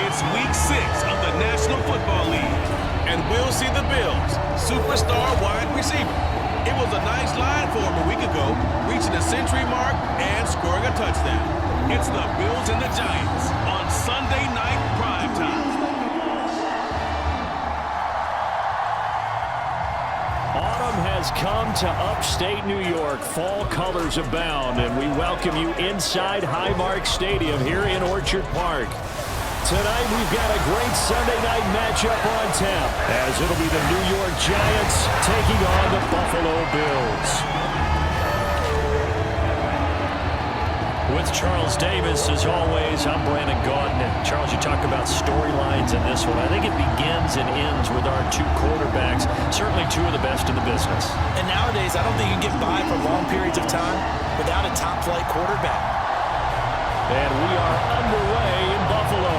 It's week 6 of the National Football League, and we'll see the Bills' superstar wide receiver. It was a nice line for him a week ago, reaching the century mark and scoring a touchdown. It's the Bills and the Giants on Sunday night primetime. Autumn has come to upstate New York. Fall colors abound, and we welcome you inside Highmark Stadium here in Orchard Park. Tonight, we've got a great Sunday night matchup on tap, as it'll be the New York Giants taking on the Buffalo Bills. With Charles Davis, as always, I'm Brandon Gaudin. And Charles, you talk about storylines in this one. I think it begins and ends with our two quarterbacks, certainly two of the best in the business. And nowadays, I don't think you can get by for long periods of time without a top-flight quarterback. And we are underway in Buffalo.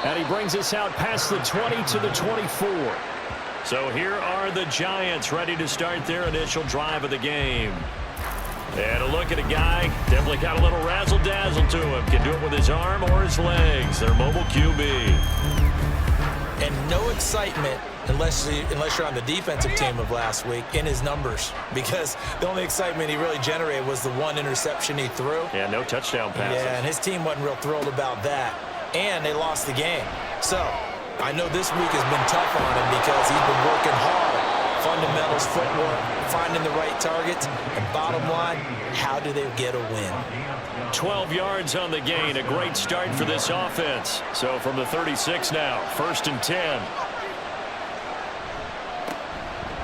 And he brings us out past the 20 to the 24. So here are the Giants ready to start their initial drive of the game. And a look at a guy, definitely got a little razzle-dazzle to him. Can do it with his arm or his legs. Their mobile QB. And no excitement unless you're on the defensive team of last week in his numbers, because the only excitement he really generated was the one interception he threw. Yeah, no touchdown passes. Yeah, and his team wasn't real thrilled about that. And they lost the game. So I know this week has been tough on him because he's been working hard. Fundamentals, footwork, finding the right targets. And bottom line, how do they get a win? 12 yards on the gain. A great start for this offense. So from the 36 now, 1st and 10.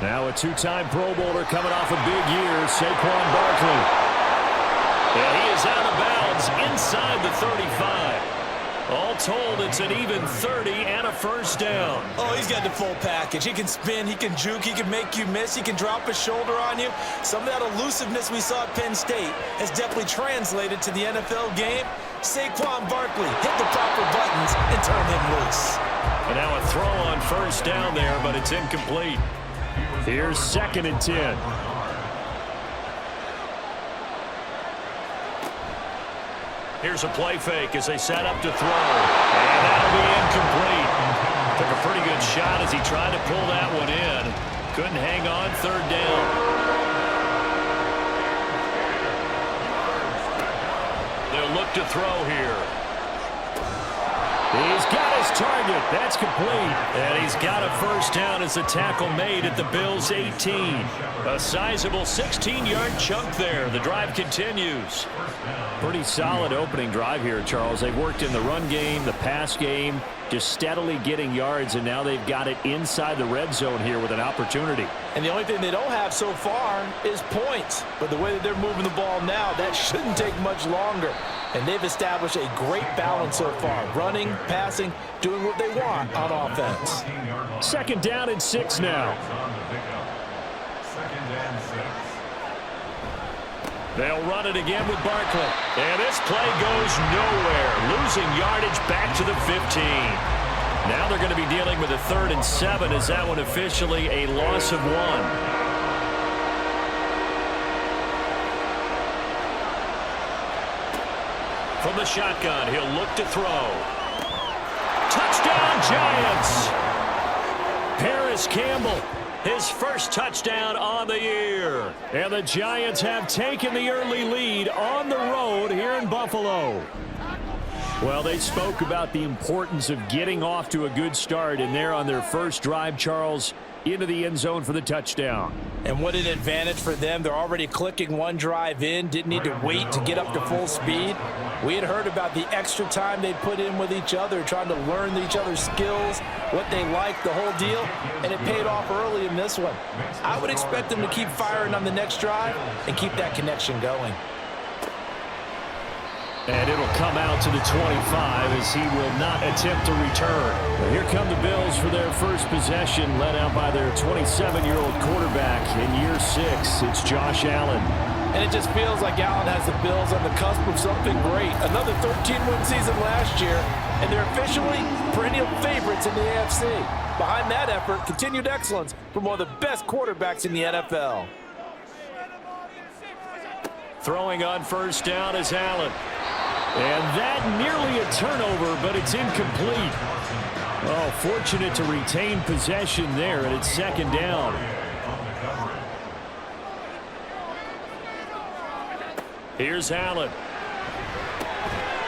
Now a two-time Pro Bowler coming off a big year, Saquon Barkley. And he is out of bounds inside the 35. All told, it's an even 30 and a first down. Oh, he's got the full package. He can spin, he can juke, he can make you miss, he can drop his shoulder on you. Some of that elusiveness we saw at Penn State has definitely translated to the NFL game. Saquon Barkley hit the proper buttons and turn him loose. And now a throw on first down there, but it's incomplete. Here's 2nd and 10. Here's a play fake as they set up to throw. And that'll be incomplete. Took a pretty good shot as he tried to pull that one in. Couldn't hang on, 3rd down. They'll look to throw here. He's got his target. That's complete. And he's got a first down as the tackle made at the Bills' 18. A sizable 16-yard chunk there. The drive continues. Pretty solid opening drive here, Charles. They've worked in the run game, the pass game, just steadily getting yards, and now they've got it inside the red zone here with an opportunity. And the only thing they don't have so far is points. But the way that they're moving the ball now, that shouldn't take much longer. And they've established a great balance so far. Running, passing, doing what they want on offense. 2nd down and 6 now. They'll run it again with Barkley. And this play goes nowhere. Losing yardage back to the 15. Now they're going to be dealing with a 3rd and 7. Is that one officially a loss of 1? From the shotgun, he'll look to throw. Touchdown, Giants! Paris Campbell, his first touchdown on the year. And the Giants have taken the early lead on the road here in Buffalo. Well, they spoke about the importance of getting off to a good start, and they're on their first drive, Charles, into the end zone for the touchdown. And what an advantage for them. They're already clicking one drive in, didn't need to wait to get up to full speed. We had heard about the extra time they put in with each other, trying to learn each other's skills, what they like, the whole deal, and it paid off early in this one. I would expect them to keep firing on the next drive and keep that connection going. And it'll come out to the 25 as he will not attempt to return. Well, here come the Bills for their first possession, led out by their 27-year-old quarterback in year 6. It's Josh Allen. And it just feels like Allen has the Bills on the cusp of something great. Another 13-win season last year, and they're officially perennial favorites in the AFC. Behind that effort, continued excellence from one of the best quarterbacks in the NFL. Throwing on first down is Allen. And that nearly a turnover, but it's incomplete. Oh, fortunate to retain possession there, and it's second down. Here's Allen.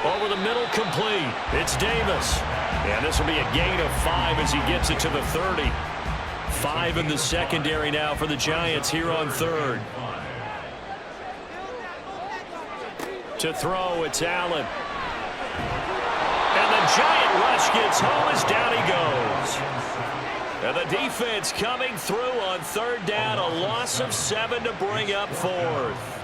Over the middle, complete. It's Davis. And this will be a gain of 5 as he gets it to the 30. 5 in the secondary now for the Giants here on third. To throw, it's Allen. And the Giant rush gets home as down he goes. And the defense coming through on third down, a loss of 7 to bring up fourth.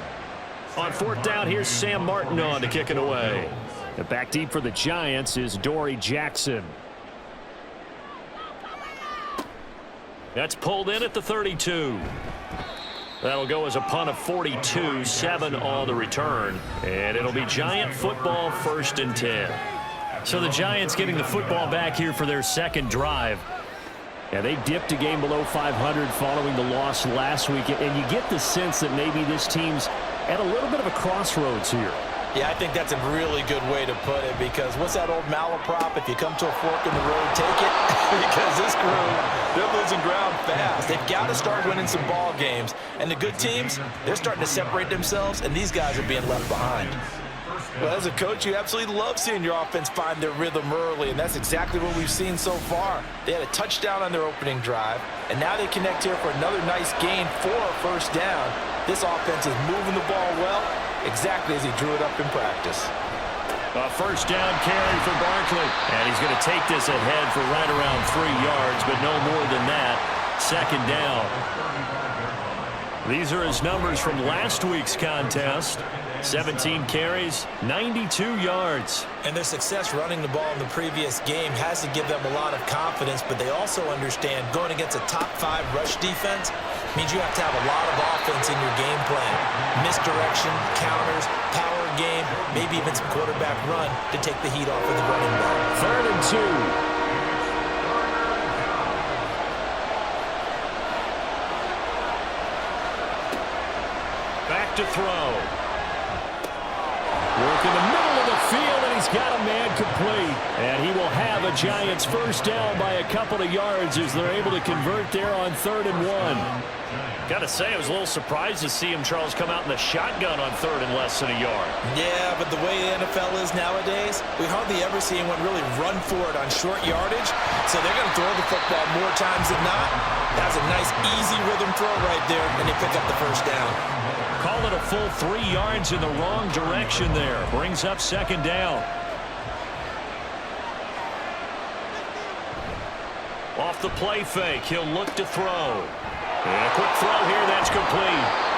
On fourth down, here's Sam Martin on to kick it away. And back deep for the Giants is Dory Jackson. That's pulled in at the 32. That'll go as a punt of 42, 7 on the return. And it'll be Giant football, 1st and 10. So the Giants getting the football back here for their second drive. Yeah, they dipped a game below 500 following the loss last week. And you get the sense that maybe this team's at a little bit of a crossroads here. Yeah, I think that's a really good way to put it, because what's that old malaprop? If you come to a fork in the road, take it. Because this crew, they're losing ground fast. They've got to start winning some ball games. And the good teams, they're starting to separate themselves, and these guys are being left behind. Well, as a coach, you absolutely love seeing your offense find their rhythm early, and that's exactly what we've seen so far. They had a touchdown on their opening drive, and now they connect here for another nice gain for a first down. This offense is moving the ball well, exactly as he drew it up in practice. A first down carry for Barkley. And he's going to take this ahead for right around 3 yards, but no more than that. Second down. These are his numbers from last week's contest. 17 carries, 92 yards. And their success running the ball in the previous game has to give them a lot of confidence, but they also understand going against a top 5 rush defense means you have to have a lot of offense in your game plan. Misdirection, counters, power game, maybe even some quarterback run to take the heat off of the running back. 3rd and 2. Back to throw. Work in the middle of the field, and he's got a man complete. And he will have a Giants first down by a couple of yards as they're able to convert there on 3rd and 1. Got to say, I was a little surprised to see him, Charles, come out in the shotgun on 3rd and less than a yard. Yeah, but the way the NFL is nowadays, we hardly ever see anyone really run for it on short yardage. So they're going to throw the football more times than not. That's a nice, easy rhythm throw right there, and they pick up the first down. Call it a full 3 yards in the wrong direction there. Brings up second down. Off the play fake, he'll look to throw. And a quick throw here, that's complete.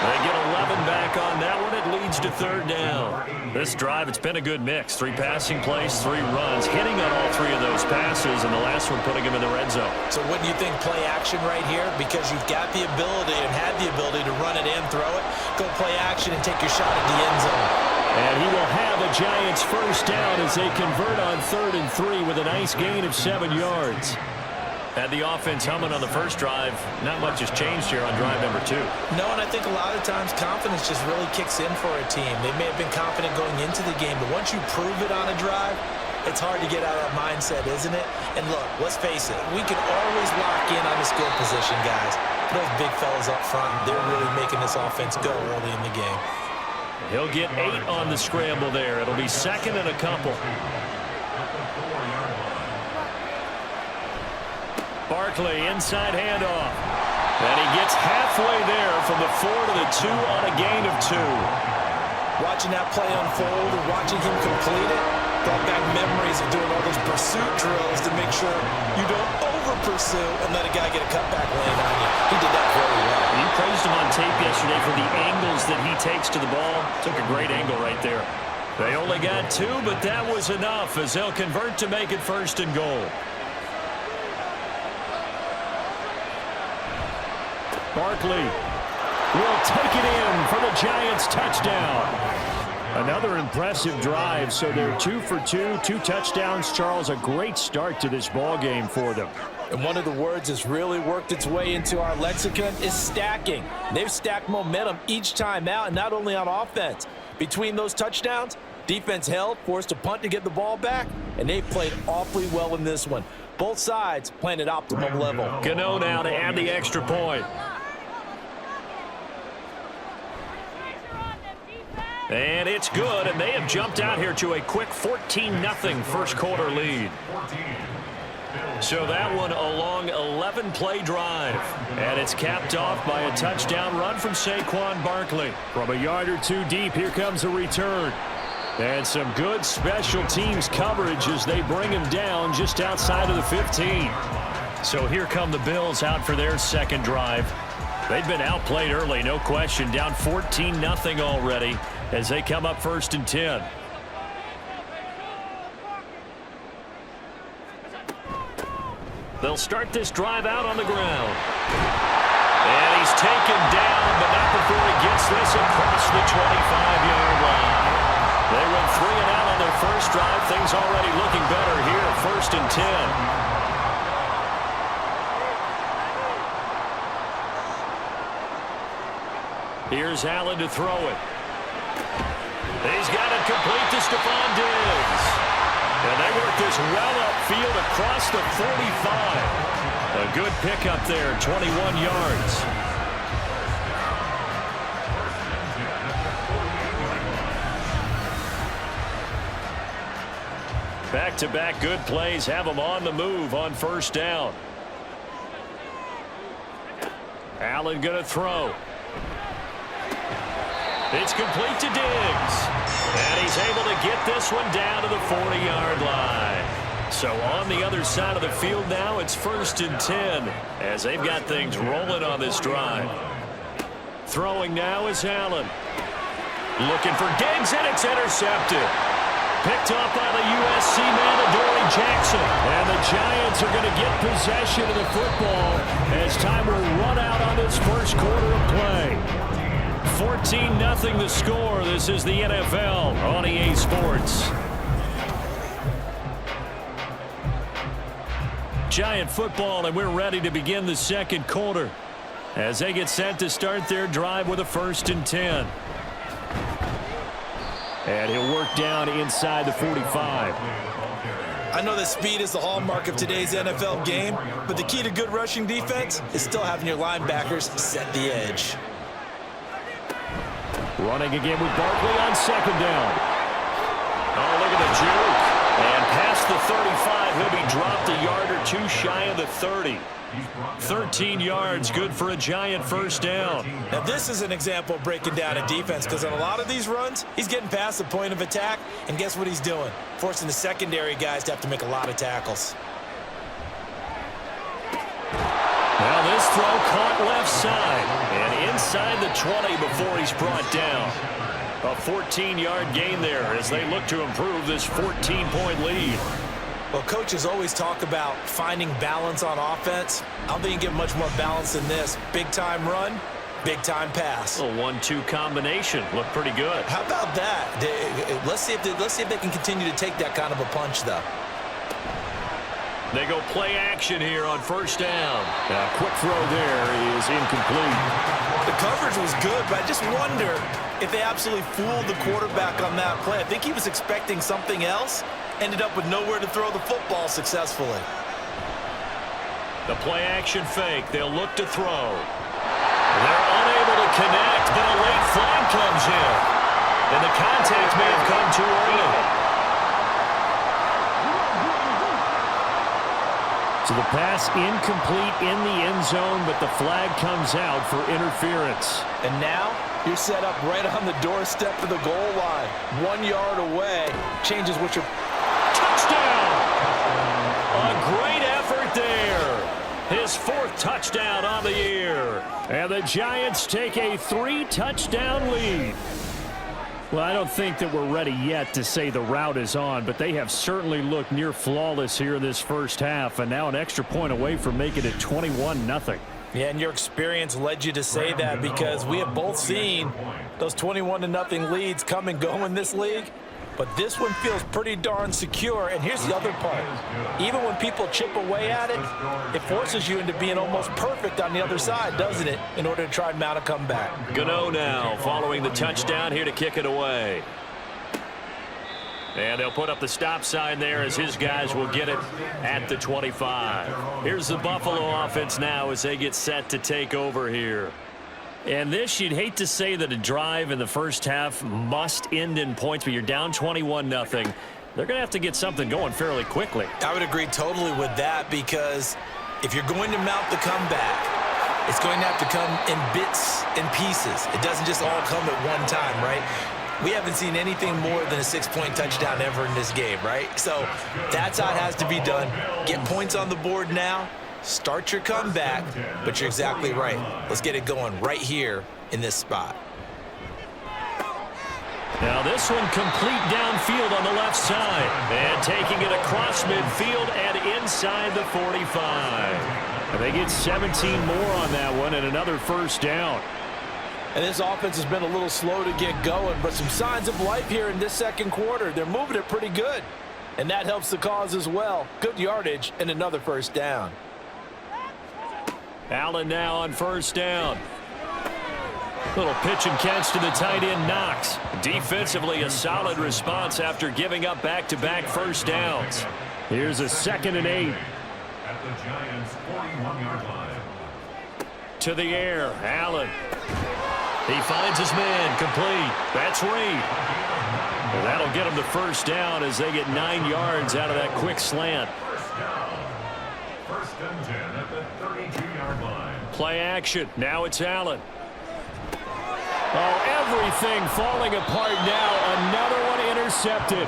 They get 11 back on that one. It leads to 3rd down. This drive, it's been a good mix. 3 passing plays, 3 runs, hitting on all 3 of those passes, and the last one putting him in the red zone. So wouldn't you think play action right here? Because you've got the ability and had the ability to run it and throw it. Go play action and take your shot at the end zone. And he will have a Giants first down as they convert on 3rd and 3 with a nice gain of 7 yards. Had the offense humming on the first drive. Not much has changed here on drive number 2. No, and I think a lot of times confidence just really kicks in for a team. They may have been confident going into the game, but once you prove it on a drive, it's hard to get out of that mindset, isn't it? And look, let's face it, we can always lock in on the skill position, guys. Those big fellas up front, they're really making this offense go early in the game. He'll get 8 on the scramble there. It'll be 2nd and a couple. Barkley, inside handoff. And he gets halfway there from the 4 to the 2 on a gain of 2. Watching that play unfold and watching him complete it brought back memories of doing all those pursuit drills to make sure you don't over-pursue and let a guy get a cutback lane on you. He did that very well. You praised him on tape yesterday for the angles that he takes to the ball. Took a great angle right there. They only got 2, but that was enough as they'll convert to make it 1st and goal. Barkley will take it in for the Giants touchdown. Another impressive drive, so they're 2 for 2, 2 touchdowns. Charles, a great start to this ball game for them. And one of the words that's really worked its way into our lexicon is stacking. They've stacked momentum each time out, and not only on offense. Between those touchdowns, defense held, forced a punt to get the ball back, and they played awfully well in this one. Both sides playing at optimum level. Gano now to add the extra point. And it's good, and they have jumped out here to a quick 14-0 first quarter lead. So that one a long 11-play drive. And it's capped off by a touchdown run from Saquon Barkley. From a yard or two deep, here comes a return. And some good special teams coverage as they bring him down just outside of the 15. So here come the Bills out for their second drive. They've been outplayed early, no question. Down 14-0 already as they come up 1st and 10. They'll start this drive out on the ground. And he's taken down, but not before he gets this across the 25-yard line. They went 3 and out on their first drive. Things already looking better here at 1st and 10. Here's Allen to throw it. He's got it complete to Stephon Diggs. And they work this well upfield across the 45. A good pickup there, 21 yards. Back-to-back good plays have them on the move on 1st down. Allen going to throw. It's complete to Diggs. And he's able to get this one down to the 40-yard line. So on the other side of the field now, it's 1st and 10 as they've got things rolling on this drive. Throwing now is Allen. Looking for Diggs, and it's intercepted. Picked up by the USC man, Adoree Jackson. And the Giants are going to get possession of the football as time will run out on this first quarter of play. 14-0 the score. This is the NFL on EA Sports. Giant football, and we're ready to begin the second quarter as they get set to start their drive with a 1st and 10. And he'll work down inside the 45. I know that speed is the hallmark of today's NFL game, but the key to good rushing defense is still having your linebackers set the edge. Running again with Barkley on 2nd down. Oh, look at the juke. And past the 35, he'll be dropped a yard or two shy of the 30. 13 yards, good for a Giant 1st down. Now this is an example of breaking down a defense, because on a lot of these runs, he's getting past the point of attack, and guess what he's doing? Forcing the secondary guys to have to make a lot of tackles. Now this throw caught left side and inside the 20 before he's brought down. A 14-yard gain there as they look to improve this 14-point lead. Well, coaches always talk about finding balance on offense. I don't think you get much more balance than this. Big-time run, big-time pass. A 1-2 combination. Looked pretty good. How about that? Let's see if they can continue to take that kind of a punch, though. They go play action here on 1st down. A quick throw there is incomplete. The coverage was good, but I just wonder if they absolutely fooled the quarterback on that play. I think he was expecting something else. Ended up with nowhere to throw the football successfully. The play action fake. They'll look to throw. They're unable to connect, but a late flag comes in. And the contact may have come too early. So the pass incomplete in the end zone, but the flag comes out for interference. And now you're set up right on the doorstep of the goal line. 1 yard away. Changes what you're... Touchdown! A great effort there. His 4th touchdown on the year. And the Giants take a 3-touchdown lead. Well, I don't think that we're ready yet to say the route is on, but they have certainly looked near flawless here in this first half, and now an extra point away from making it 21-0. Yeah, and your experience led you to say that, because we have both seen those 21-0 leads come and go in this league. but this one feels pretty darn secure. And here's the other part. Even when people chip away at it, it forces you into being almost perfect on the other side, doesn't it, in order to try and mount a comeback. Gano now following the touchdown here to kick it away. And they'll put up the stop sign there as his guys will get it at the 25. Here's the Buffalo offense now as they get set to take over here. And this, you'd hate to say that a drive in the first half must end in points, but you're down 21-0. They're going to have to get something going fairly quickly. I would agree totally with that, because if you're going to mount the comeback, it's going to have to come in bits and pieces. It doesn't just all come at one time, right? We haven't seen anything more than a 6-point touchdown ever in this game, right? So that's how it has to be done. Get points on the board now. Start your comeback, but you're exactly right. Let's get it going right here in this spot. Now this one complete downfield on the left side. And taking it across midfield and inside the 45. And they get 17 more on that one and another first down. And this offense has been a little slow to get going, but some signs of life here in this second quarter. They're moving it pretty good, and that helps the cause as well. Good yardage and another first down. Allen now on first down. Little pitch and catch to the tight end, Knox. Defensively, a solid response after giving up back-to-back first downs. Here's a 2nd and 8. At the Giants' 41-yard line. To the air, Allen. He finds his man, complete. That's Reed. And that'll get him the first down as they get 9 yards out of that quick slant. First and 10 at the 32-yard line. Play action. Now it's Allen. Oh, everything falling apart now. Another one intercepted.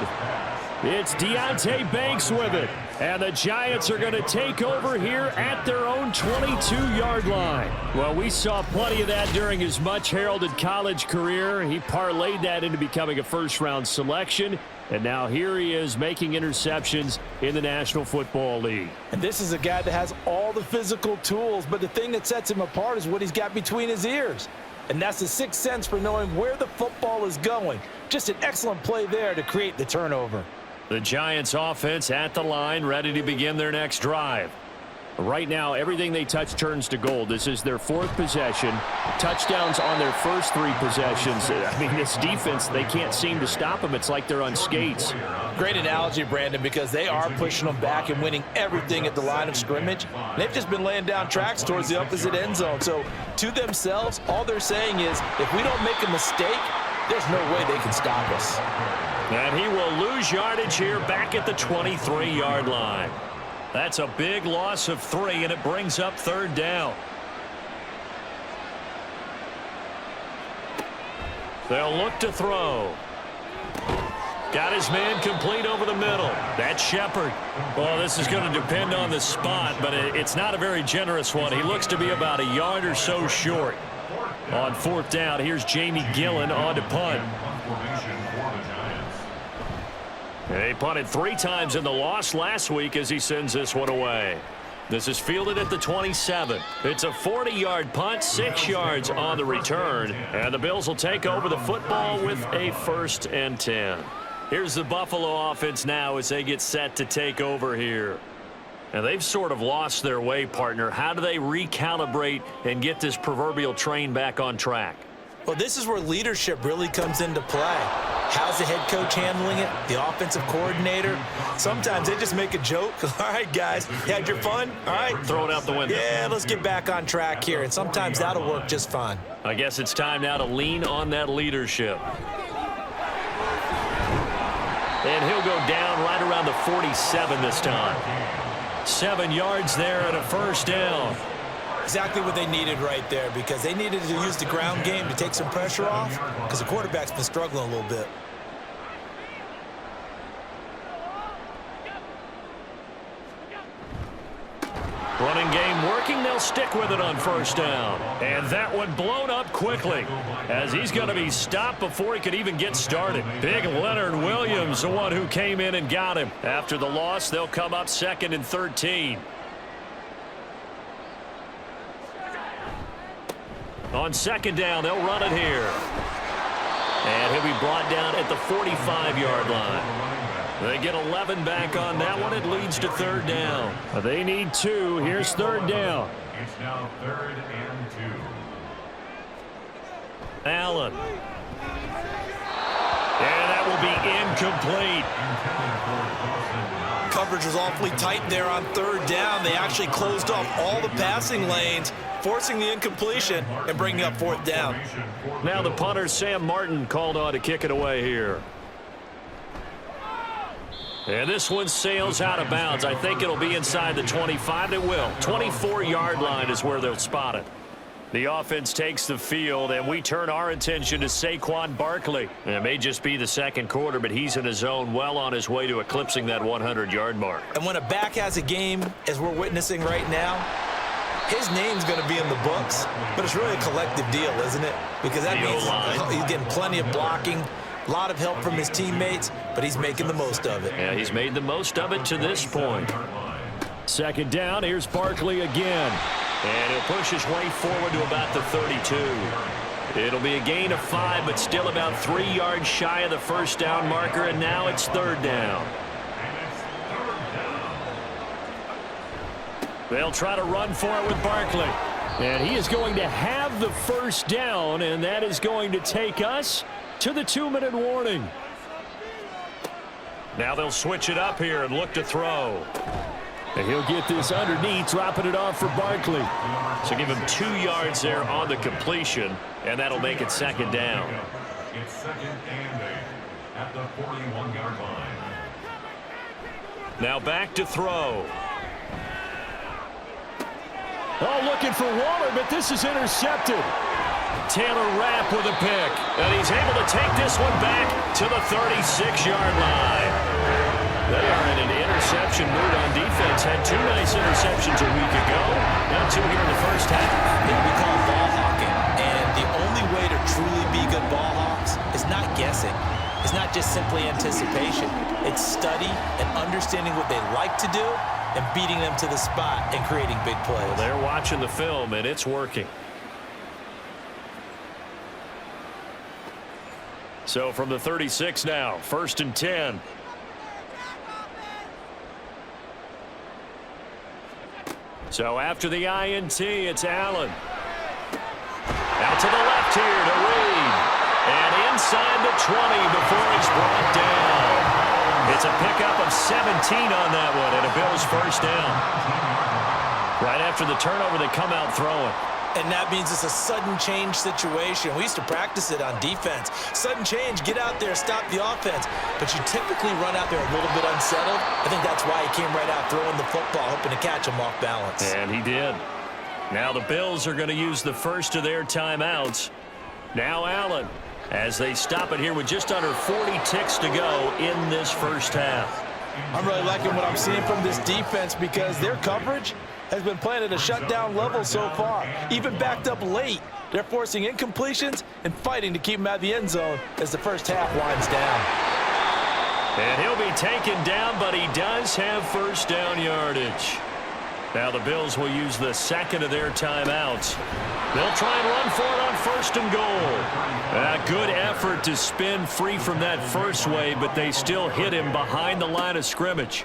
It's Deonte Banks with it. And the Giants are going to take over here at their own 22-yard line. Well, we saw plenty of that during his much-heralded college career. He parlayed that into becoming a first-round selection. And now here he is making interceptions in the National Football League. And this is a guy that has all the physical tools, but the thing that sets him apart is what he's got between his ears. And that's the sixth sense for knowing where the football is going. Just an excellent play there to create the turnover. The Giants offense at the line, ready to begin their next drive. Right now, everything they touch turns to gold. This is their 4th possession. Touchdowns on their first 3 possessions. I mean, this defense, they can't seem to stop them. It's like they're on skates. Great analogy, Brandon, because they are pushing them back and winning everything at the line of scrimmage. They've just been laying down tracks towards the opposite end zone. So, to themselves, all they're saying is, if we don't make a mistake, there's no way they can stop us. And he will lose yardage here back at the 23-yard line. That's a big loss of 3, and it brings up 3rd down. They'll look to throw. Got his man complete over the middle. That's Shepard. Well, this is going to depend on the spot, but it's not a very generous one. He looks to be about a yard or so short. On 4th down, here's Jamie Gillen on to punt. He punted 3 times in the loss last week as he sends this one away. This is fielded at the 27. It's a 40-yard punt, 6 yards on the return. And the Bills will take over the football with a 1st and 10. Here's the Buffalo offense now as they get set to take over here. And they've sort of lost their way, partner. How do they recalibrate and get this proverbial train back on track? Well, this is where leadership really comes into play. How's the head coach handling it? The offensive coordinator? Sometimes they just make a joke. All right, guys, you had your fun? All right. Throw it out the window. Yeah, let's get back on track here. And sometimes that'll work just fine. I guess it's time now to lean on that leadership. And he'll go down right around the 47 this time. 7 yards there and a first down. Exactly what they needed right there, because they needed to use the ground game to take some pressure off, because the quarterback's been struggling a little bit. Running game working. They'll stick with it on first down. And that one blown up quickly as he's going to be stopped before he could even get started. Big Leonard Williams, the one who came in and got him. After the loss, they'll come up 2nd and 13. On 2nd down, they'll run it here. And he'll be brought down at the 45-yard line. They get 11 back on that one. It leads to third down. They need 2. Here's third down. It's now 3rd and 2. Allen. And that will be incomplete. Coverage was awfully tight there on third down. They actually closed off all the passing lanes, forcing the incompletion and bringing up fourth down. Now the punter, Sam Martin, called on to kick it away here. And this one sails out of bounds. I think it'll be inside the 25. It will. 24-yard line is where they'll spot it. The offense takes the field, and we turn our attention to Saquon Barkley. It may just be the second quarter, but he's in his zone, well on his way to eclipsing that 100-yard mark. And when a back has a game, as we're witnessing right now, his name's going to be in the books, but it's really a collective deal, isn't it? Because that means he's getting plenty of blocking, a lot of help from his teammates, but he's making the most of it. Yeah, he's made the most of it to this point. Second down, here's Barkley again. And he'll push his way forward to about the 32. It'll be a gain of 5, but still about 3 yards shy of the first down marker, and now it's third down. They'll try to run for it with Barkley. And he is going to have the first down, and that is going to take us to the 2-minute warning. Now they'll switch it up here and look to throw. And he'll get this underneath, dropping it off for Barkley. So give him 2 yards there on the completion, and that'll make it second down. It's 2nd and 8 at the 41-yard line. Now back to throw. Oh, looking for Waller, but this is intercepted. Taylor Rapp with a pick, and he's able to take this one back to the 36-yard line. They are in an interception mood on defense. Had 2 nice interceptions a week ago. Now 2 here in the first half. We call it ball hawking, and the only way to truly be good ball hawks is not guessing. It's not just simply anticipation. It's study and understanding what they like to do and beating them to the spot and creating big plays. Well, they're watching the film, and it's working. So from the 36 now, 1st and 10. So after the INT, it's Allen. Out to the left here to Reed. And inside the 20 before he's brought down. It's a pickup of 17 on that one and a Bills first down. Right after the turnover, they come out throwing. And that means it's a sudden change situation. We used to practice it on defense. Sudden change, get out there, stop the offense. But you typically run out there a little bit unsettled. I think that's why he came right out throwing the football, hoping to catch him off balance. And he did. Now the Bills are going to use the first of their timeouts. Now Allen, as they stop it here with just under 40 ticks to go in this first half. I'm really liking what I'm seeing from this defense because their coverage has been playing at a shutdown level so far. Even backed up late, they're forcing incompletions and fighting to keep them out of the end zone as the first half winds down. And he'll be taken down, but he does have first down yardage. Now the Bills will use the second of their timeouts. They'll try and run for it on 1st and goal. A good effort to spin free from that first wave, but they still hit him behind the line of scrimmage.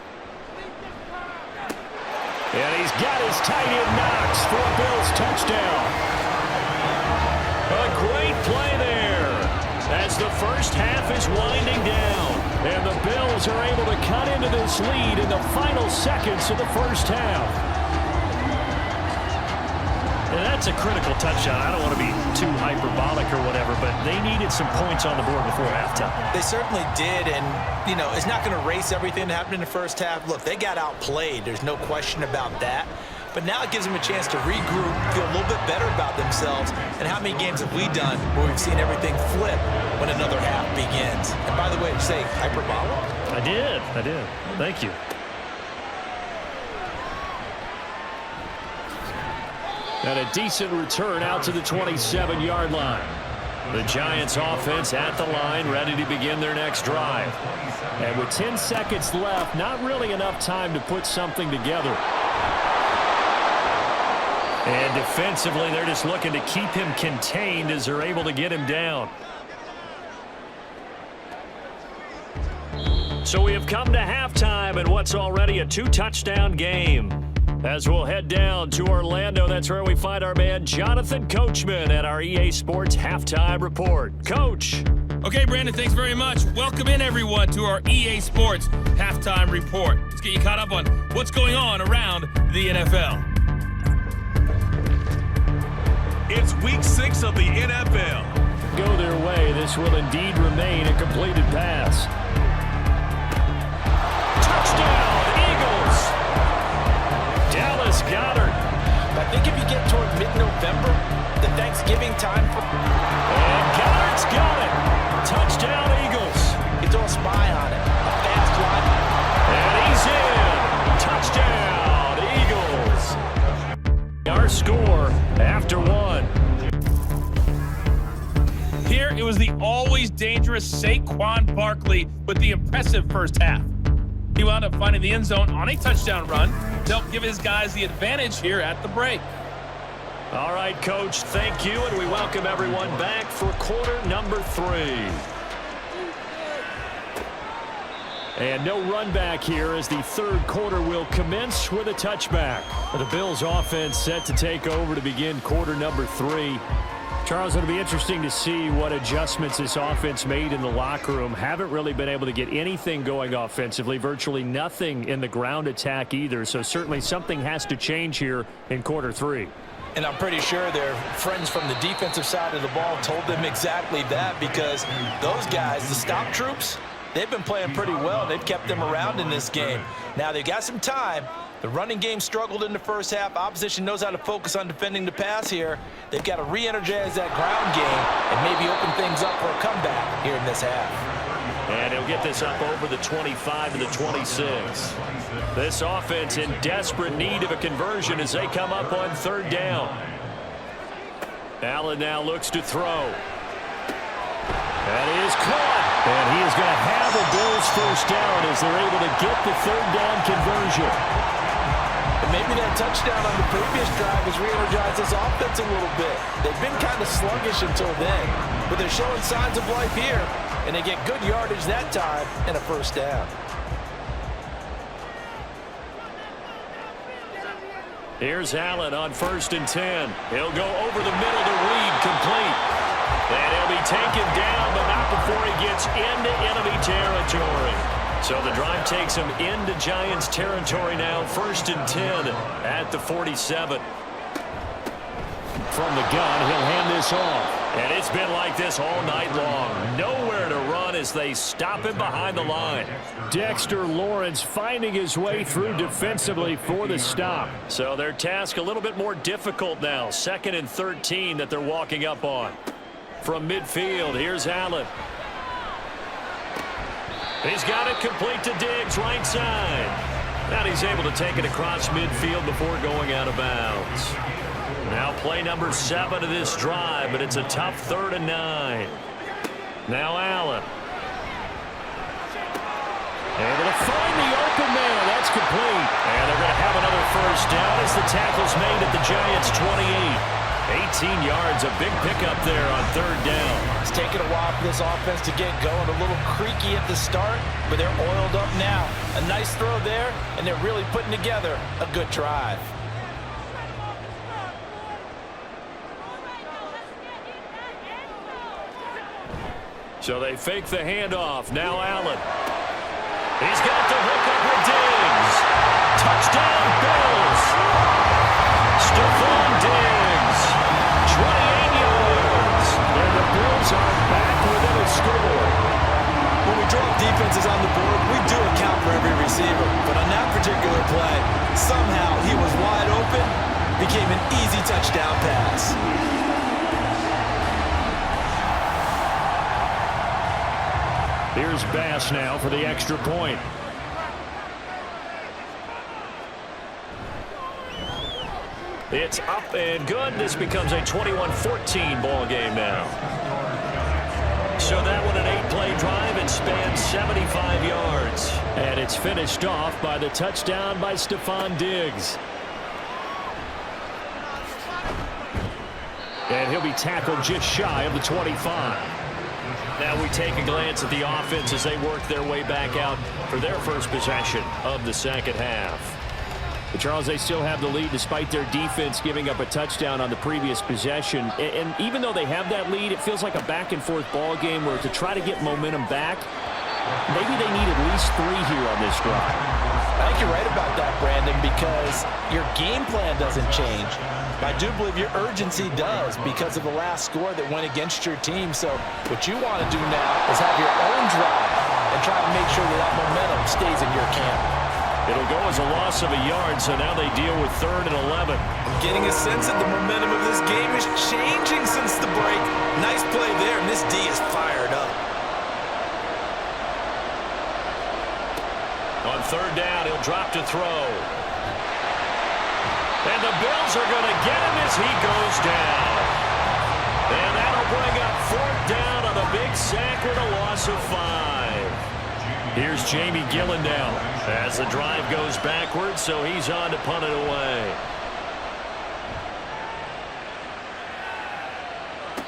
And he's got his tight end Knox for a Bills touchdown. A great play there as the first half is winding down. And the Bills are able to cut into this lead in the final seconds of the first half. And that's a critical touchdown. I don't want to be too hyperbolic or whatever, but they needed some points on the board before halftime. They certainly did, and, you know, it's not going to erase everything that happened in the first half. Look, they got outplayed. There's no question about that. But now it gives them a chance to regroup, feel a little bit better about themselves. And how many games have we done where we've seen everything flip when another half begins? And by the way, did you say hyperbolic? I did. Thank you. And a decent return out to the 27-yard line. The Giants offense at the line, ready to begin their next drive. And with 10 seconds left, not really enough time to put something together. And defensively, they're just looking to keep him contained as they're able to get him down. So we have come to halftime in what's already a 2-touchdown game. As we'll head down to Orlando, that's where we find our man Jonathan Coachman at our EA Sports Halftime Report. Coach. Okay, Brandon, thanks very much. Welcome in, everyone, to our EA Sports Halftime Report. Let's get you caught up on what's going on around the NFL. It's week 6 of the NFL. Go their way, this will indeed remain a completed pass. Touchdown, Eagles! Dallas Goedert. I think if you get toward mid-November, the Thanksgiving time. And Goedert's got it. Touchdown, Eagles. You throw a spy on it. A fast And he's in. Touchdown, Eagles. Our score after 1. Here, it was the always dangerous Saquon Barkley with the impressive first half. He wound up finding the end zone on a touchdown run to help give his guys the advantage here at the break. All right, Coach, thank you, and we welcome everyone back for quarter number 3. And no run back here as the third quarter will commence with a touchback. The Bills offense set to take over to begin quarter number 3. Charles, it'll be interesting to see what adjustments this offense made in the locker room. Haven't really been able to get anything going offensively, virtually nothing in the ground attack either. So certainly something has to change here in quarter 3. And I'm pretty sure their friends from the defensive side of the ball told them exactly that, because those guys, the stop troops, they've been playing pretty well. They've kept them around in this game. Now they've got some time. The running game struggled in the first half. Opposition knows how to focus on defending the pass here. They've got to re-energize that ground game and maybe open things up for a comeback here in this half. And he'll get this up over the 25 to the 26. This offense in desperate need of a conversion as they come up on third down. Allen now looks to throw. That is caught. And he is going to have a Bills first down as they're able to get the third down conversion. And maybe that touchdown on the previous drive has re-energized this offense a little bit. They've been kind of sluggish until then, but they're showing signs of life here, and they get good yardage that time and a first down. Here's Allen on 1st and 10. He'll go over the middle to Reed, complete. And he'll be taken down, but not before he gets into enemy territory. So the drive takes him into Giants territory now. 1st and 10 at the 47. From the gun, he'll hand this off. And it's been like this all night long. Nowhere to run as they stop him behind the line. Dexter Lawrence finding his way through defensively for the stop. So their task a little bit more difficult now. 2nd and 13 that they're walking up on. From midfield, here's Allen. He's got it complete to Diggs, right side. And he's able to take it across midfield before going out of bounds. Now play number 7 of this drive, but it's a tough 3rd and 9. Now Allen. Able to find the open man. That's complete. And they're going to have another first down as the tackle's made at the Giants' 28. 18 yards, a big pickup there on 3rd down. It's taken a while for this offense to get going. A little creaky at the start, but they're oiled up now. A nice throw there, and they're really putting together a good drive. So they fake the handoff. Now Allen. He's got the hook up with Diggs. Touchdown, Bills. Stephon Diggs. 28 yards. And the Bills are back within a score. When we drop defenses on the board, we do account for every receiver. But on that particular play, somehow he was wide open, became an easy touchdown pass. Here's Bass now for the extra point. It's up and good. This becomes a 21-14 ball game now. So that one an 8-play drive and spans 75 yards. And it's finished off by the touchdown by Stephon Diggs. And he'll be tackled just shy of the 25. Now we take a glance at the offense as they work their way back out for their first possession of the second half. But Charles, they still have the lead despite their defense giving up a touchdown on the previous possession. And even though they have that lead, it feels like a back-and-forth ball game where to try to get momentum back, maybe they need at least 3 here on this drive. I think you're right about that, Brandon, because your game plan doesn't change. I do believe your urgency does because of the last score that went against your team. So what you want to do now is have your own drive and try to make sure that momentum stays in your camp. It'll go as a loss of a yard, so now they deal with 3rd and 11. I'm getting a sense that the momentum of this game is changing since the break. Nice play there, and this D is fired up. On 3rd down, he'll drop to throw. And the Bills are going to get him as he goes down. And that'll bring up 4th down on a big sack with a loss of 5. Here's Jamie Gillen now as the drive goes backwards, so he's on to punt it away.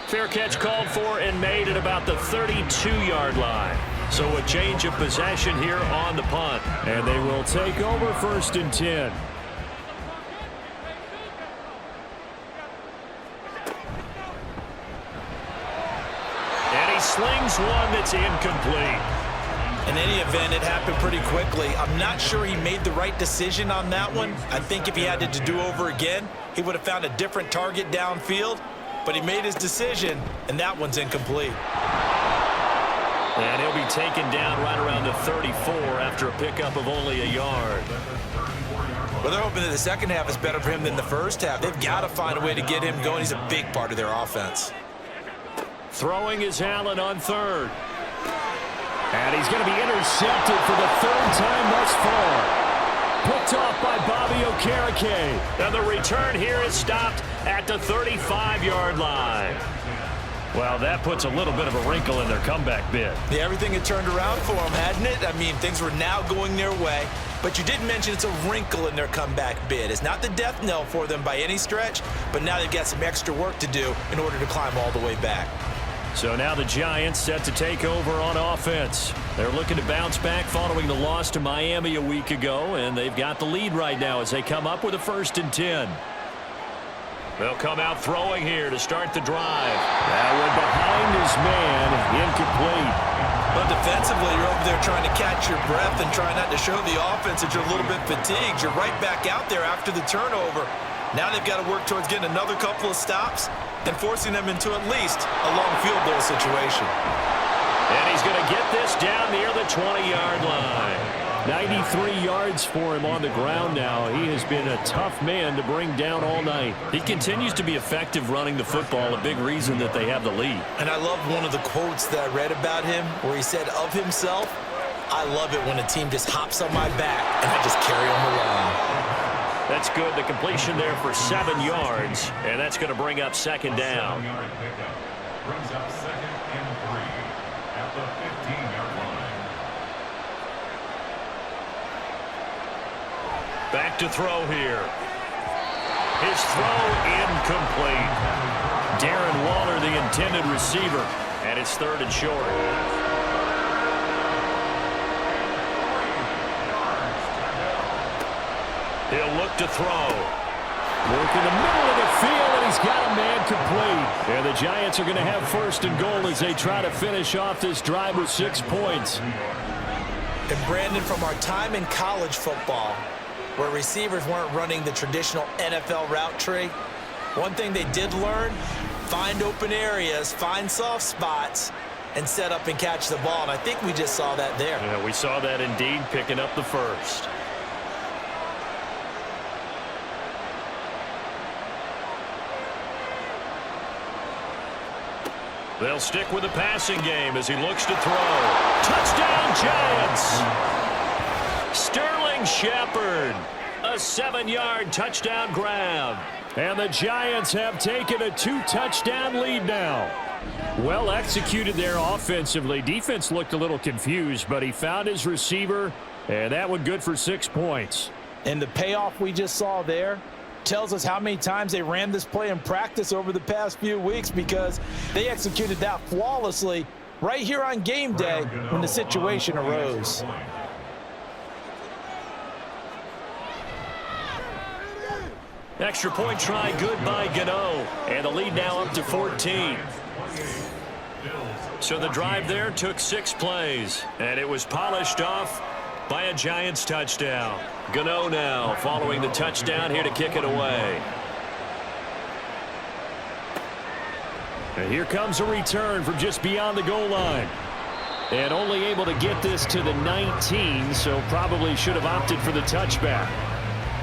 Fair catch called for and made at about the 32-yard line. So a change of possession here on the punt. And they will take over 1st and 10. And he slings one that's incomplete. In any event, it happened pretty quickly. I'm not sure he made the right decision on that one. I think if he had it to do over again, he would have found a different target downfield. But he made his decision, and that one's incomplete. And he'll be taken down right around the 34 after a pickup of only a yard. Well, they're hoping that the second half is better for him than the first half. They've got to find a way to get him going. He's a big part of their offense. Throwing is Allen on 3rd. And he's going to be intercepted for the 3rd time thus far. Picked off by Bobby Okereke. And the return here is stopped at the 35-yard line. Well, that puts a little bit of a wrinkle in their comeback bid. Yeah, everything had turned around for them, hadn't it? I mean, things were now going their way. But you did mention it's a wrinkle in their comeback bid. It's not the death knell for them by any stretch, but now they've got some extra work to do in order to climb all the way back. So now the Giants set to take over on offense. They're looking to bounce back following the loss to Miami a week ago, and they've got the lead right now as they come up with a 1st and 10. They'll come out throwing here to start the drive. That one behind his man, incomplete. But defensively, you're over there trying to catch your breath and try not to show the offense that you're a little bit fatigued. You're right back out there after the turnover. Now they've got to work towards getting another couple of stops and forcing them into at least a long field goal situation. And he's going to get this down near the 20-yard line. 93 yards for him on the ground now. He has been a tough man to bring down all night. He continues to be effective running the football, a big reason that they have the lead. And I love one of the quotes that I read about him where he said of himself, "I love it when a team just hops on my back and I just carry them along." That's good. The completion there for 7 yards, and that's going to bring up 2nd down. Brings up 2nd and 3 at the 15-yard line. Back to throw here. His throw incomplete. Darren Waller, the intended receiver, and it's 3rd and short. He'll look to throw. Work in the middle of the field, and he's got a man complete. And the Giants are going to have 1st and goal as they try to finish off this drive with 6 points. And Brandon, from our time in college football, where receivers weren't running the traditional NFL route tree, one thing they did learn, find open areas, find soft spots, and set up and catch the ball. And I think we just saw that there. Yeah, we saw that indeed, picking up the 1st. They'll stick with the passing game as he looks to throw. Touchdown, Giants! Sterling Shepard, a 7-yard touchdown grab. And the Giants have taken a 2-touchdown lead now. Well executed there offensively. Defense looked a little confused, but he found his receiver, and that one good for 6 points. And the payoff we just saw there tells us how many times they ran this play in practice over the past few weeks, because they executed that flawlessly right here on game day when the situation arose. Extra point try, good by Gano. And the lead now up to 14. So the drive there took 6 plays, and it was polished off by a Giants touchdown. Gano now following the touchdown here to kick it away. And here comes a return from just beyond the goal line. And only able to get this to the 19, so probably should have opted for the touchback.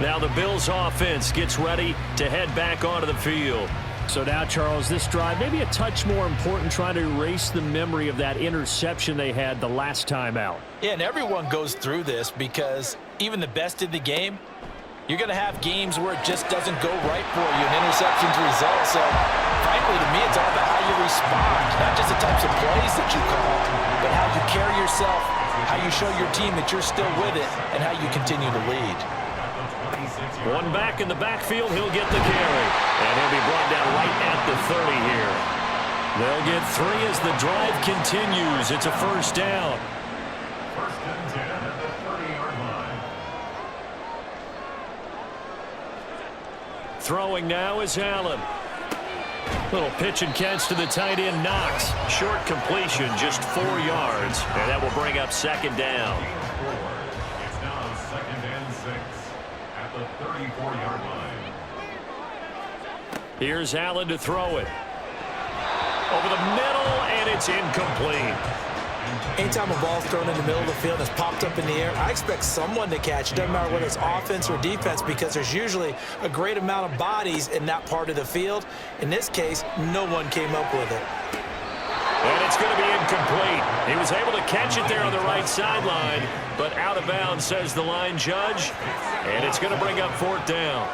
Now the Bills offense gets ready to head back onto the field. So now, Charles, this drive maybe a touch more important, trying to erase the memory of that interception they had the last time out. Yeah, and everyone goes through this because even the best in the game, you're going to have games where it just doesn't go right for you, and interceptions result. So, frankly, to me, it's all about how you respond, not just the types of plays that you call, but how you carry yourself, how you show your team that you're still with it, and how you continue to lead. One back in the backfield, he'll get the carry. And he'll be brought down right at the 30 here. They'll get 3 as the drive continues. It's a first down. First and 10 at the 30-yard line. Throwing now is Allen. Little pitch and catch to the tight end, Knox. Short completion, just 4 yards. And that will bring up second down. It's now second and 6 at the 34-yard line. Here's Allen to throw it. Over the middle, and it's incomplete. Anytime a ball's thrown in the middle of the field and it's popped up in the air, I expect someone to catch it. Doesn't matter whether it's offense or defense, because there's usually a great amount of bodies in that part of the field. In this case, no one came up with it. And it's going to be incomplete. He was able to catch it there on the right sideline, but out of bounds, says the line judge. And it's going to bring up fourth down.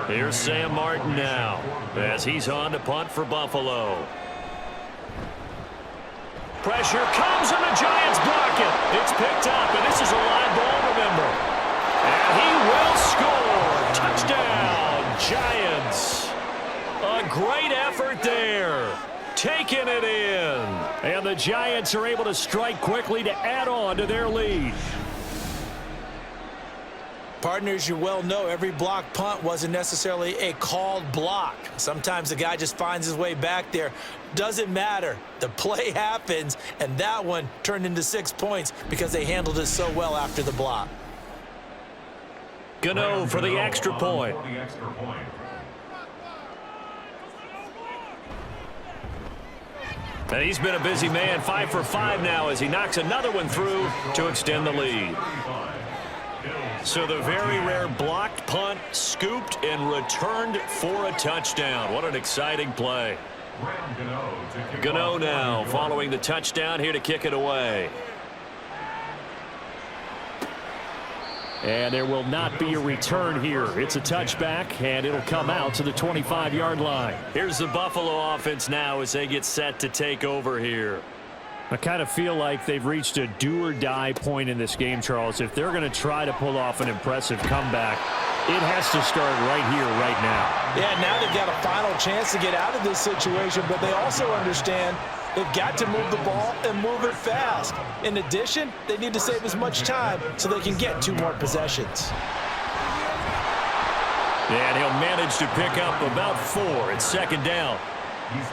Here's Sam Martin now as he's on to punt for Buffalo. Pressure comes, and the Giants block it. It's picked up, and this is a live ball, remember. And he will score. Touchdown, Giants. A great effort there. Taking it in. And the Giants are able to strike quickly to add on to their lead. Partners, you well know every block punt wasn't necessarily a called block. Sometimes the guy just finds his way back there. Doesn't matter. The play happens, and that one turned into 6 points because they handled it so well after the block. Gano for the extra point. And he's been a busy man, 5 for 5 now as he knocks another one through to extend the lead. So the very rare blocked punt, scooped and returned for a touchdown. What an exciting play. Gano now following the touchdown here to kick it away. And there will not be a return here. It's a touchback, and it'll come out to the 25-yard line. Here's the Buffalo offense now as they get set to take over here. I kind of feel like they've reached a do-or-die point in this game, Charles. If they're going to try to pull off an impressive comeback, it has to start right here, right now. Yeah, now they've got a final chance to get out of this situation, but they also understand they've got to move the ball and move it fast. In addition, they need to save as much time so they can get 2 more possessions. And he'll manage to pick up about 4. It's second down.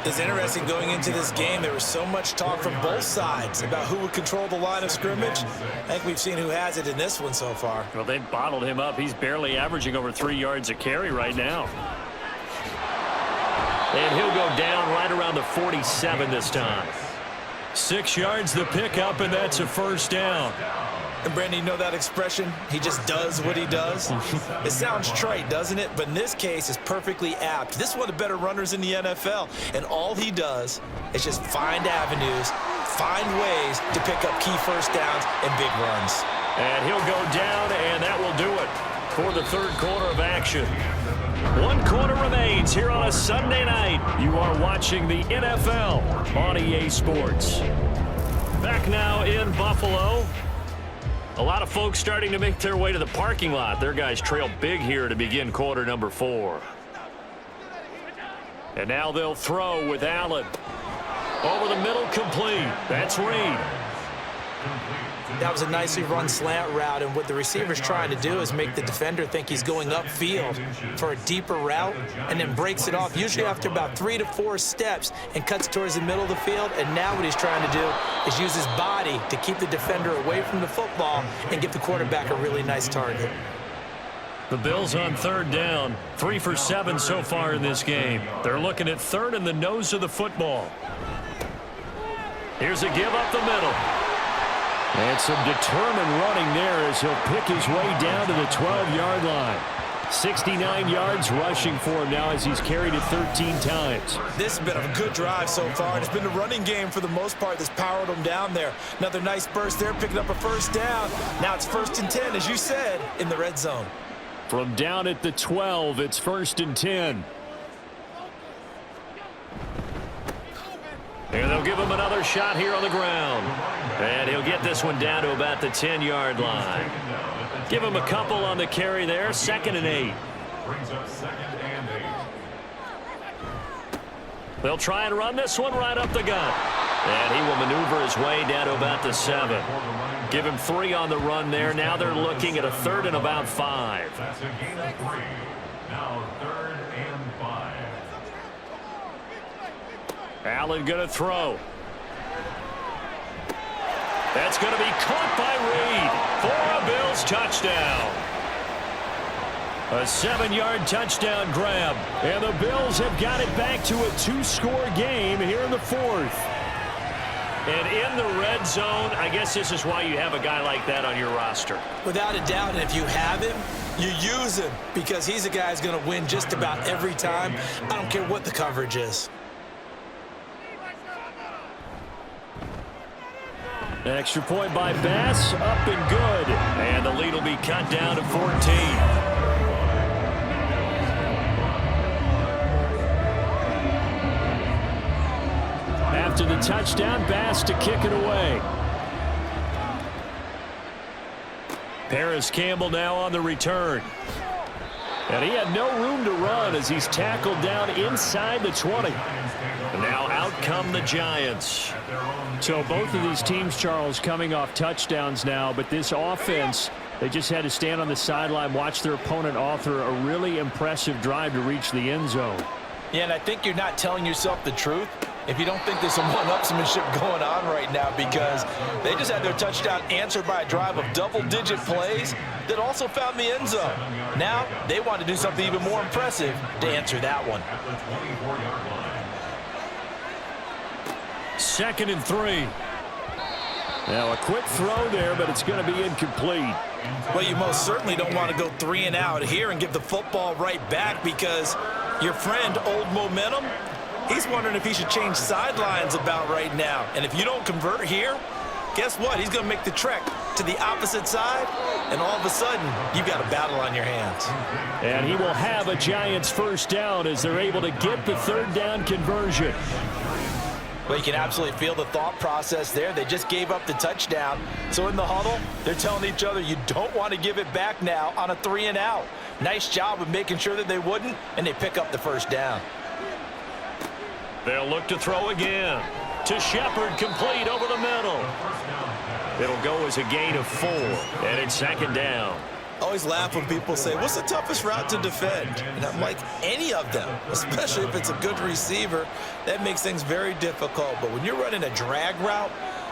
It's interesting going into this game. There was so much talk from both sides about who would control the line of scrimmage. I think we've seen who has it in this one so far. Well, they bottled him up. He's barely averaging over 3 yards a carry right now. And he'll go down right around the 47 this time. 6 yards the pickup, and that's a first down. And Brandon, you know that expression? He just does what he does. It sounds trite, doesn't it? But in this case, it's perfectly apt. This is one of the better runners in the NFL. And all he does is just find avenues, find ways to pick up key first downs and big runs. And he'll go down, and that will do it for the third quarter of action. 1 quarter remains here on a Sunday night. You are watching the NFL on EA Sports. Back now in Buffalo. A lot of folks starting to make their way to the parking lot. Their guys trail big here to begin quarter number 4. And now they'll throw with Allen. Over the middle, complete. That's Reed. That was a nicely run slant route, and what the receiver's trying to do is make the defender think he's going upfield for a deeper route and then breaks it off, usually after about 3 to 4 steps, and cuts towards the middle of the field. And now what he's trying to do is use his body to keep the defender away from the football and give the quarterback a really nice target. The Bills on 3rd down, 3 for 7 so far in this game. They're looking at 3rd and the nose of the football. Here's a give up the middle. And some determined running there as he'll pick his way down to the 12-yard line. 69 yards rushing for him now as he's carried it 13 times. This has been a good drive so far, and it's been the running game for the most part that's powered him down there. Another nice burst there, picking up a 1st down. Now it's 1st and 10, as you said, in the red zone. From down at the 12, it's 1st and 10. And they'll give him another shot here on the ground. And he'll get this one down to about the 10-yard line. Give him a couple on the carry there. 2nd and 8. Brings up 2nd and 8. They'll try and run this one right up the gut. And he will maneuver his way down to about the 7. Give him 3 on the run there. Now they're looking at a 3rd and about 5. That's a gain of 3. Now 3rd and 5. Allen going to throw. That's going to be caught by Reed for a Bills touchdown. A 7-yard touchdown grab. And the Bills have got it back to a 2-score game here in the 4th. And in the red zone, I guess this is why you have a guy like that on your roster. Without a doubt, and if you have him, you use him, because he's a guy who's going to win just about every time. I don't care what the coverage is. An extra point by Bass, up and good. And the lead will be cut down to 14. After the touchdown, Bass to kick it away. Paris Campbell now on the return. And he had no room to run as he's tackled down inside the 20. And now out come the Giants. So both of these teams, Charles, coming off touchdowns now, but this offense, they just had to stand on the sideline, watch their opponent author a really impressive drive to reach the end zone. Yeah, and I think you're not telling yourself the truth if you don't think there's some one-upsmanship going on right now, because they just had their touchdown answered by a drive of double-digit plays that also found the end zone. Now they want to do something even more impressive to answer that one. 2nd and 3. Now a quick throw there, but it's going to be incomplete. Well, you most certainly don't want to go 3 and out here and give the football right back, because your friend, Old Momentum, he's wondering if he should change sidelines about right now. And if you don't convert here, guess what? He's going to make the trek to the opposite side, and all of a sudden, you've got a battle on your hands. And he will have a Giants 1st down as they're able to get the 3rd down conversion. Well, you can absolutely feel the thought process there. They just gave up the touchdown. So in the huddle, they're telling each other, you don't want to give it back now on a 3 and out. Nice job of making sure that they wouldn't, and they pick up the 1st down. They'll look to throw again. To Shepard, complete over the middle. It'll go as a gain of 4, and it's 2nd down. I always laugh when people say, what's the toughest route to defend? And I'm like, any of them, especially if it's a good receiver. That makes things very difficult. But when you're running a drag route,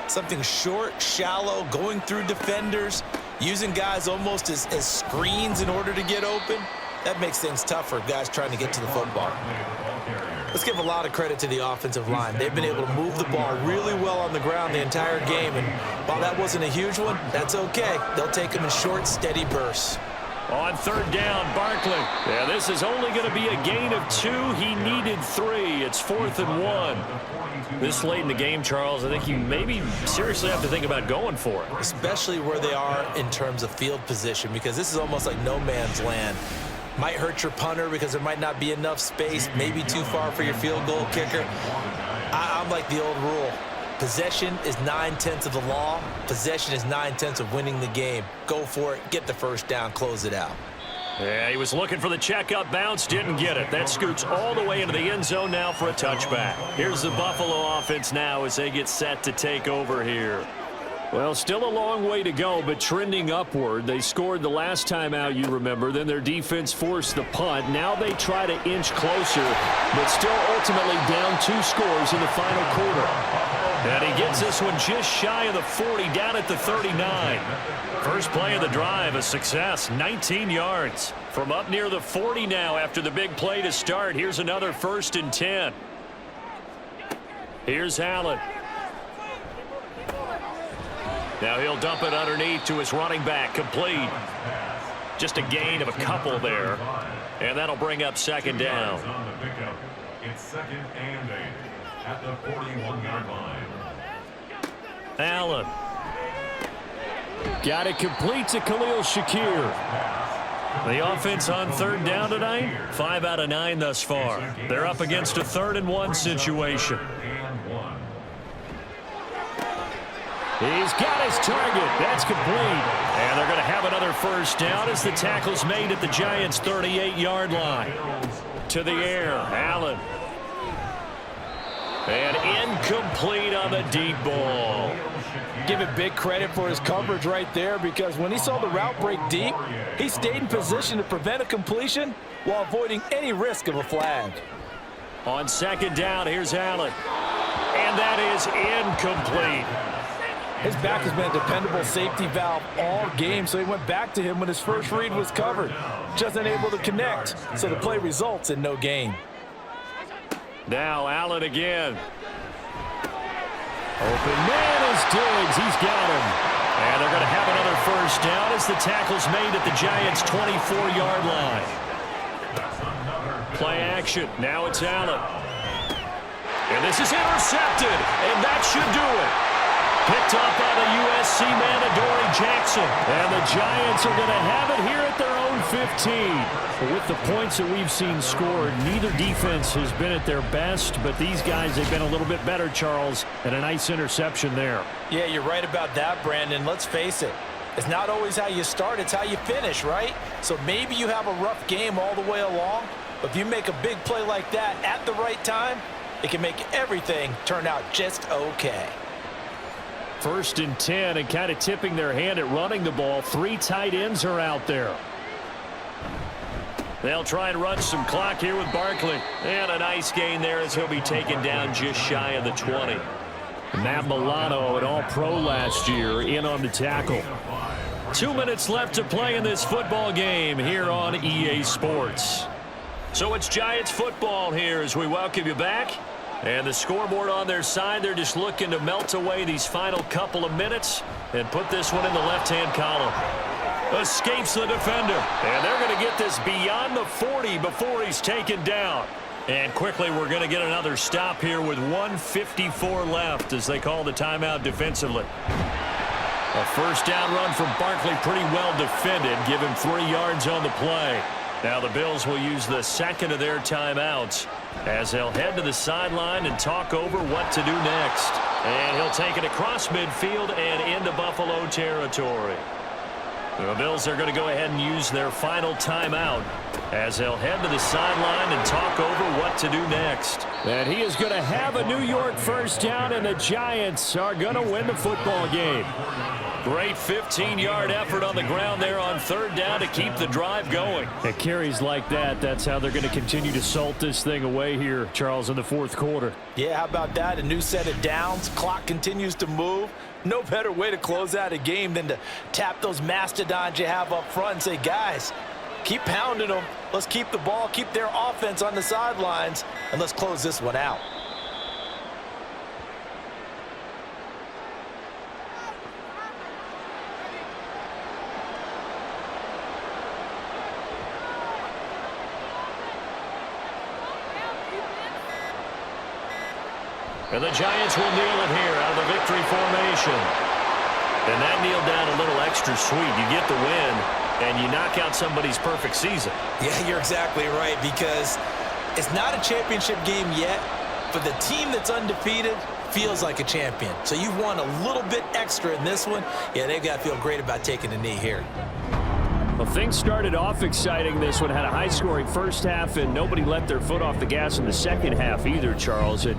something short, shallow, going through defenders, using guys almost as screens in order to get open, that makes things tougher, guys trying to get to the football. Let's give a lot of credit to the offensive line. They've been able to move the ball really well on the ground the entire game, and while that wasn't a huge one, that's okay. They'll take them in short, steady bursts. On 3rd down, Barkley. Yeah, this is only going to be a gain of 2. He needed 3. It's 4th and 1. This late in the game, Charles, I think you maybe seriously have to think about going for it. Especially where they are in terms of field position, because this is almost like no man's land. Might hurt your punter because there might not be enough space, maybe too far for your field goal kicker. I'm like the old rule. Possession is 9/10 of the law. Possession is 9/10 of winning the game. Go for it, get the 1st down, close it out. Yeah, he was looking for the checkup bounce, didn't get it. That scoots all the way into the end zone now for a touchback. Here's the Buffalo offense now as they get set to take over here. Well, still a long way to go, but trending upward. They scored the last time out, you remember. Then their defense forced the punt. Now they try to inch closer, but still ultimately down 2 scores in the final quarter. And he gets this one just shy of the 40, down at the 39. First play of the drive, a success, 19 yards. From up near the 40 now after the big play to start. Here's another 1st and 10. Here's Allen. Now he'll dump it underneath to his running back, complete. Just a gain of a couple there. And that'll bring up 2nd down. It's 2nd and 8 at the 41-yard line. Allen. Got it complete to Khalil Shakir. The offense on 3rd down tonight, 5 out of 9 thus far. They're up against a 3rd and 1 situation. He's got his target. That's complete. And they're going to have another 1st down as the tackle's made at the Giants' 38-yard line. To the air, Allen. And incomplete on the deep ball. Give it big credit for his coverage right there, because when he saw the route break deep, he stayed in position to prevent a completion while avoiding any risk of a flag. On 2nd down, here's Allen. And that is incomplete. His back has been a dependable safety valve all game, so he went back to him when his first read was covered. Just unable to connect, so the play results in no gain. Now Allen again. Open man is Diggs. He's got him. And they're going to have another 1st down as the tackle's made at the Giants' 24-yard line. Play action. Now it's Allen. And this is intercepted. And that should do it. Picked up by the USC man, Adoree Jackson. And the Giants are going to have it here at their own 15. With the points that we've seen scored, neither defense has been at their best, but these guys have been a little bit better, Charles, and a nice interception there. Yeah, you're right about that, Brandon. Let's face it. It's not always how you start, it's how you finish, right? So maybe you have a rough game all the way along, but if you make a big play like that at the right time, it can make everything turn out just okay. 1st and 10, and kind of tipping their hand at running the ball. 3 tight ends are out there. They'll try and run some clock here with Barkley. And a nice gain there as he'll be taken down just shy of the 20. Matt Milano, an All-Pro last year, in on the tackle. 2 minutes left to play in this football game here on EA Sports. So it's Giants football here as we welcome you back. And the scoreboard on their side, they're just looking to melt away these final couple of minutes and put this one in the left-hand column. Escapes the defender. And they're going to get this beyond the 40 before he's taken down. And quickly, we're going to get another stop here with 1:54 left as they call the timeout defensively. A 1st down run from Barkley, pretty well defended. Give him 3 yards on the play. Now the Bills will use the 2nd of their timeouts as they'll head to the sideline and talk over what to do next. And he'll take it across midfield and into Buffalo territory. The Bills are going to go ahead and use their final timeout as they'll head to the sideline and talk over what to do next. And he is going to have a New York 1st down, and the Giants are going to win the football game. Great 15-yard effort on the ground there on 3rd down to keep the drive going. At carries like that, that's how they're going to continue to salt this thing away here, Charles, in the 4th quarter. Yeah, how about that? A new set of downs. Clock continues to move. No better way to close out a game than to tap those mastodons you have up front and say, guys, keep pounding them. Let's keep the ball, keep their offense on the sidelines, and let's close this one out. And the Giants will kneel it here out of the victory formation. And that kneel down a little extra sweet. You get the win, and you knock out somebody's perfect season. Yeah, you're exactly right, because it's not a championship game yet, but the team that's undefeated feels like a champion. So you've won a little bit extra in this one. Yeah, they've got to feel great about taking the knee here. Well, things started off exciting. This one had a high-scoring first half, and nobody let their foot off the gas in the second half either, Charles. And,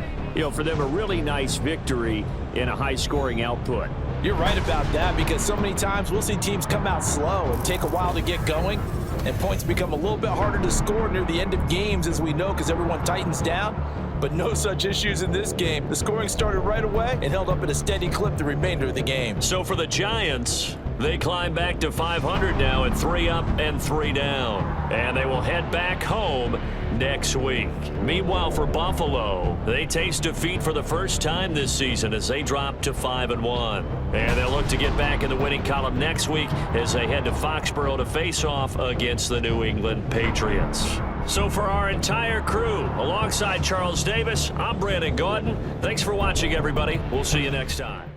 for them, a really nice victory in a high-scoring output. You're right about that, because so many times we'll see teams come out slow and take a while to get going, and points become a little bit harder to score near the end of games, as we know, because everyone tightens down. But no such issues in this game. The scoring started right away and held up at a steady clip the remainder of the game. So for the Giants, they climb back to 500 now at 3 up and 3 down. And they will head back home next week. Meanwhile, for Buffalo, they taste defeat for the first time this season as they drop to 5-1. And they'll look to get back in the winning column next week as they head to Foxborough to face off against the New England Patriots. So for our entire crew, alongside Charles Davis, I'm Brandon Gordon. Thanks for watching, everybody. We'll see you next time.